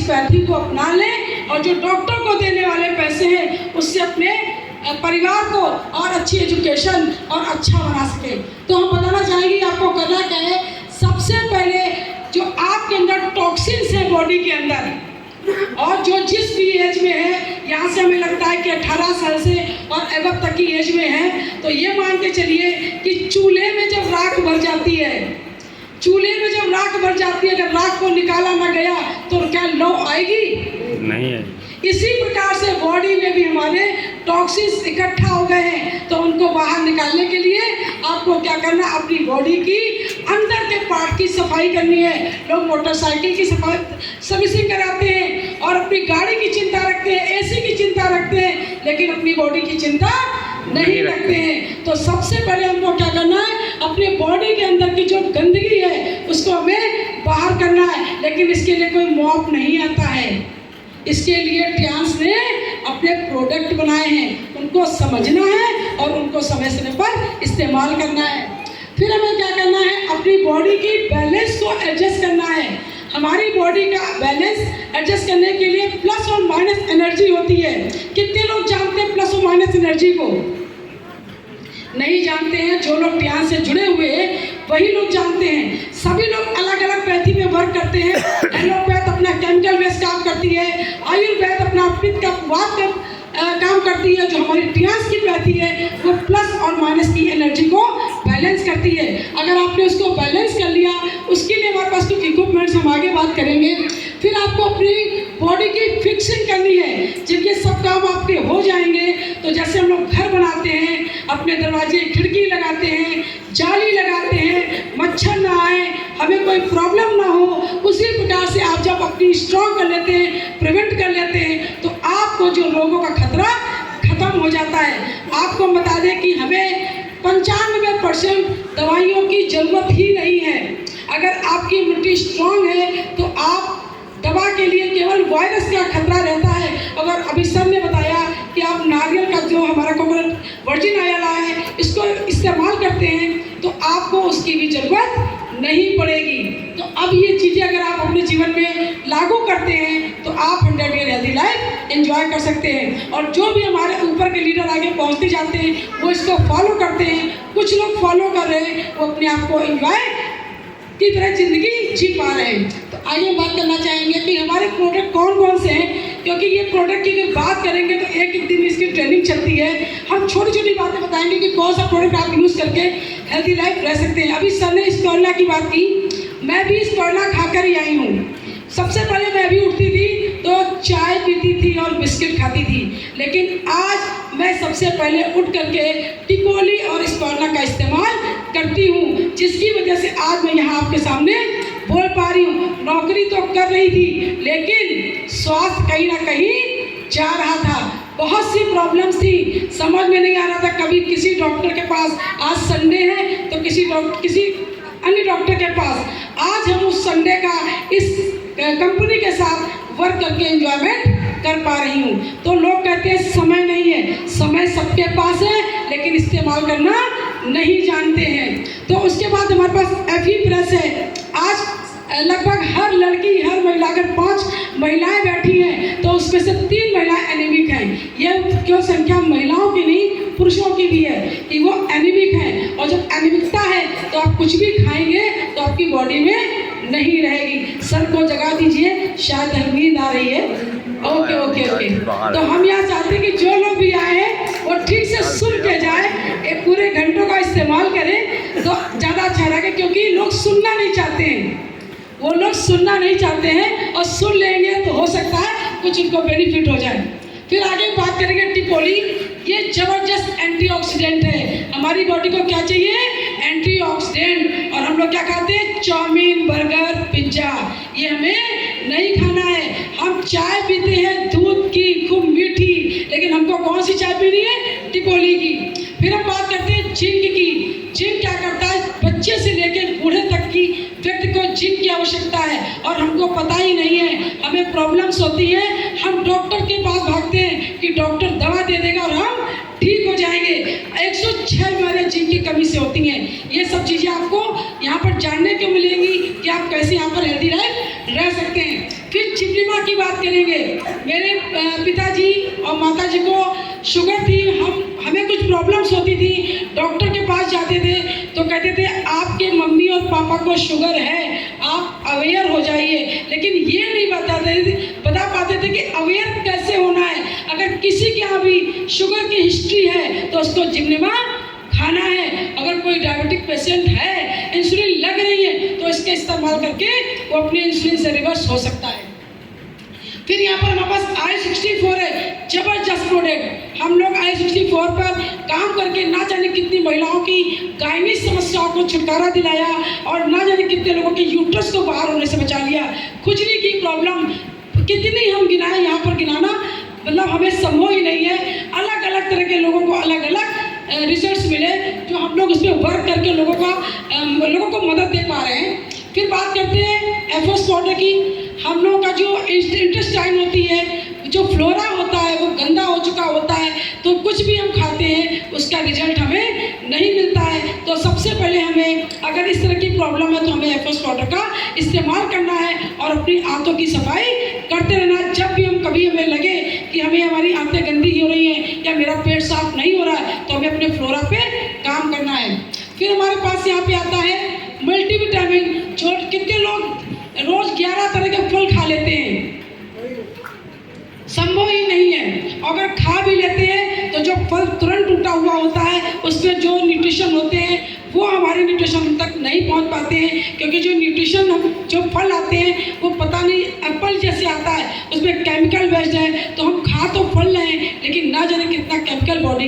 Pathy को अपना लें और जो डॉक्टर को देने वाले पैसे हैं उससे अपने परिवार को और अच्छी एजुकेशन और अच्छा बना सके। तो हम बताना चाहेंगे आपको करना क्या है। सबसे पहले जो आपके अंदर टॉक्सिन्स हैं बॉडी के अंदर, और जो जिस भी एज में है, यहाँ से हमें लगता है कि 18 साल से और एबव तक की एज में है, तो ये मान के चलिए कि चूल्हे में जब राख भर जाती है, अगर राख को निकाला ना गया तो क्या लौ आएगी? नहीं है। इसी प्रकार से बॉडी में भी हमारे टॉक्सिन्स इकट्ठा हो गए हैं, तो उनको बाहर निकालने के लिए आपको क्या करना है, अपनी बॉडी की अंदर के पार्ट की सफाई करनी है। लोग मोटरसाइकिल की सफाई सर्विसिंग कराते हैं और अपनी गाड़ी की चिंता रखते हैं, एसी की चिंता रखते हैं, लेकिन अपनी बॉडी की चिंता नहीं रखते हैं। तो सबसे पहले हमको क्या करना है, अपने बॉडी के अंदर की जो गंदगी है उसको हमें बाहर करना है। लेकिन इसके लिए कोई मॉप नहीं आता है, इसके लिए ट्रांस ने अपने प्रोडक्ट बनाए हैं, उनको समझना है और उनको समय समय पर इस्तेमाल करना है। फिर हमें क्या करना है, अपनी बॉडी की बैलेंस को एडजस्ट करना है। हमारी बॉडी का बैलेंस एडजस्ट करने के लिए प्लस और माइनस एनर्जी होती है। कितने लोग जानते हैं प्लस और माइनस एनर्जी को? नहीं जानते हैं। जो लोग ध्यान से जुड़े हुए हैं वही लोग जानते हैं। सभी लोग अलग अलग पैथी में वर्क करते हैं। एलोपैथ अपना केमिकल बेस्ड काम करती है, आयुर्वेद अपना पित्त का वात का काम करती है। जो हमारी ट्रांस की पैथी है वो प्लस और माइनस की एनर्जी को बैलेंस करती है। अगर आपने उसको बैलेंस कर लिया, उसके लिए हमारे पास कुछ इक्विपमेंट्स हम आगे बात करेंगे। फिर आपको अपनी बॉडी की फिक्सिंग करनी है। जब ये सब काम आपके हो जाएंगे तो जैसे हम लोग घर बनाते हैं, अपने दरवाजे खिड़की लगाते हैं, जाली लगाते हैं, मच्छर ना आए, हमें कोई प्रॉब्लम ना हो, उसी प्रकार से आप जब अपनी स्ट्रॉन्ग कर लेते हैं, प्रिवेंट कर लेते हैं, तो आपको जो रोगों का खतरा खत्म हो जाता है। आपको हम बता दें कि हमें 95% दवाइयों की ज़रूरत ही नहीं है। अगर आपकी इम्यूनिटी स्ट्रॉन्ग है तो आप दवा के लिए केवल वायरस का खतरा रहता है। अगर अभी सर ने बताया कि आप नारियल का जो हमारा कोकोनट वर्जिन ऑयल है इसको इस्तेमाल करते हैं तो आपको उसकी भी ज़रूरत नहीं पड़ेगी। तो अब ये चीज़ें अगर आप अपने जीवन में लागू करते हैं तो आप 100 ईयर हेल्दी लाइफ एंजॉय कर सकते हैं। और जो भी हमारे ऊपर के लीडर आगे पहुंचते जाते हैं वो इसको फॉलो करते हैं। कुछ लोग फॉलो कर रहे हैं, वो अपने आप को एंजॉय की तरह ज़िंदगी जी पा रहे हैं। तो आइए बात करना चाहेंगे कि हमारे प्रोडक्ट कौन कौन से हैं, क्योंकि ये प्रोडक्ट की अगर बात करेंगे तो एक एक दिन इसकी ट्रेनिंग चलती है। हम छोटी छोटी बातें बताएंगे कि कौन सा प्रोडक्ट आप यूज़ करके हेल्दी लाइफ रह सकते हैं। अभी सर ने स्टोरला की बात की, मैं भी स्टोरला खाकर ही आई हूँ। सबसे पहले मैं भी उठती थी तो चाय पीती थी और बिस्किट खाती थी, लेकिन आज मैं सबसे पहले उठ करके टिकोली और स्टोरला का इस्तेमाल करती हूँ, जिसकी वजह से आज मैं यहाँ आपके सामने बोल पा रही हूँ। नौकरी तो कर रही थी लेकिन स्वास्थ्य कहीं ना कहीं जा रहा था। बहुत सी प्रॉब्लम्स थी, समझ में नहीं आ रहा था। कभी किसी डॉक्टर के पास, आज संडे है तो किसी अन्य डॉक्टर के पास। आज हम उस संडे का इस कंपनी के साथ वर्क करके एंजॉयमेंट कर पा रही हूँ। तो लोग कहते हैं समय नहीं है, समय सबके पास है लेकिन इस्तेमाल करना नहीं जानते हैं। तो उसके बाद हमारे पास एफी प्रेस है। आज लगभग हर लड़की, हर महिला, अगर 5 महिलाएं बैठी हैं तो उसमें से 3 महिलाएं एनीमिक हैं। यह क्यों संख्या महिलाओं की नहीं पुरुषों की भी है कि वो एनीमिक हैं। और जब एनीमिकता है तो आप कुछ भी खाएंगे तो आपकी बॉडी में नहीं रहेगी। सर को जगा दीजिए, शायद नींद आ रही है। Okay okay okay. तो हम यहाँ चाहते हैं कि जो लोग भी आए हैं वो ठीक से सुन के जाए, एक पूरे घंटों का इस्तेमाल करें तो ज़्यादा अच्छा रहेगा। क्योंकि लोग सुनना नहीं चाहते हैं, वो लोग सुनना नहीं चाहते हैं, और सुन लेंगे तो हो सकता है कुछ उनको बेनिफिट हो जाए। फिर आगे बात करेंगे टिकोली। ये ज़बरदस्त एंटीऑक्सीडेंट है। हमारी बॉडी को क्या चाहिए? एंटीऑक्सीडेंट। और हम लोग क्या खाते हैं? Chowmein, burger, pizza. ये हमें नहीं खाना है। हम चाय पीते हैं दूध की, खूब मीठी, लेकिन हमको कौन सी चाय पीनी है? टिकोली की। फिर हम बात करते हैं जिंक की। जिंक क्या करता है? बच्चे से लेकर बूढ़े तक की व्यक्ति को जिंक की आवश्यकता है और हमको पता ही नहीं है। हमें प्रॉब्लम्स होती है, हम डॉक्टर के पास भागते हैं कि डॉक्टर दवा दे देगा और हम ठीक हो जाएंगे। 106 बीमारियाँ जिंक की कमी से होती हैं। ये सब चीज़ें आपको यहाँ पर जानने को मिलेंगी कि आप कैसे यहाँ पर हेल्दी लाइफ रह सकते हैं। फिर चिमनी जिम्निमा की बात करेंगे। मेरे पिताजी और माताजी को शुगर थी, हमें कुछ प्रॉब्लम्स होती थी, डॉक्टर के पास जाते थे तो कहते थे आपके मम्मी और पापा को शुगर है, आप अवेयर हो जाइए। लेकिन ये नहीं बता पाते थे कि अवेयर कैसे होना है। अगर किसी के यहाँ भी शुगर की हिस्ट्री है तो उसको जिम्निमा खाना है। अगर कोई डायबिटिक पेशेंट है, इंसुलिन लग रही है, तो इसके इस्तेमाल करके वो अपने इंसुलिन से रिवर्स हो सकता है। फिर यहाँ पर हमारे पास I-64 है, जबरदस्त प्रोडक्ट। हम लोग I-64 पर काम करके ना जाने कितनी महिलाओं की गायनी समस्याओं को छुटकारा दिलाया और ना जाने कितने लोगों के यूट्रस को बाहर होने से बचा लिया। खुजली की प्रॉब्लम कितनी हम गिनाएं, यहाँ पर गिनाना मतलब हमें संभव ही नहीं है। अलग अलग तरह के लोगों को अलग अलग रिजल्ट्स मिले, जो हम लोग उसमें वर्क करके लोगों को मदद दे पा रहे हैं। फिर बात करते हैं एफोस पाउडर की। हम लोगों का जो इंटेस्टाइन होती है, जो फ्लोरा होता है, वो गंदा हो चुका होता है, तो कुछ भी हम खाते हैं उसका रिजल्ट हमें नहीं मिलता है। तो सबसे पहले हमें अगर इस तरह की प्रॉब्लम है तो हमें एफोस पाउडर का इस्तेमाल करना है और अपनी आंतों की सफाई करते रहना। जब भी कभी हमें लगे कि हमें हमारी आंतें गंदी हो रही हैं या मेरा पेट साफ नहीं हो रहा है, तो हमें अपने फ्लोरा पे काम करना है। फिर हमारे पास यहाँ पे आता है मल्टीविटामिन। जो कितने लोग रोज 11 तरह के फल खा लेते हैं? संभव ही नहीं है। अगर खा भी लेते हैं तो जो फल तुरंत टूटा हुआ होता है उसमें जो न्यूट्रिशन होते हैं वो हमारे न्यूट्रिशन तक नहीं पहुंच पाते हैं, क्योंकि जो न्यूट्रिशन जो फल आते हैं वो पता नहीं एप्पल जैसे आता है, उसमें केमिकल बेस्ड है। तो हम खा तो फल रहे हैं लेकिन ना जाने कितना केमिकल बॉडी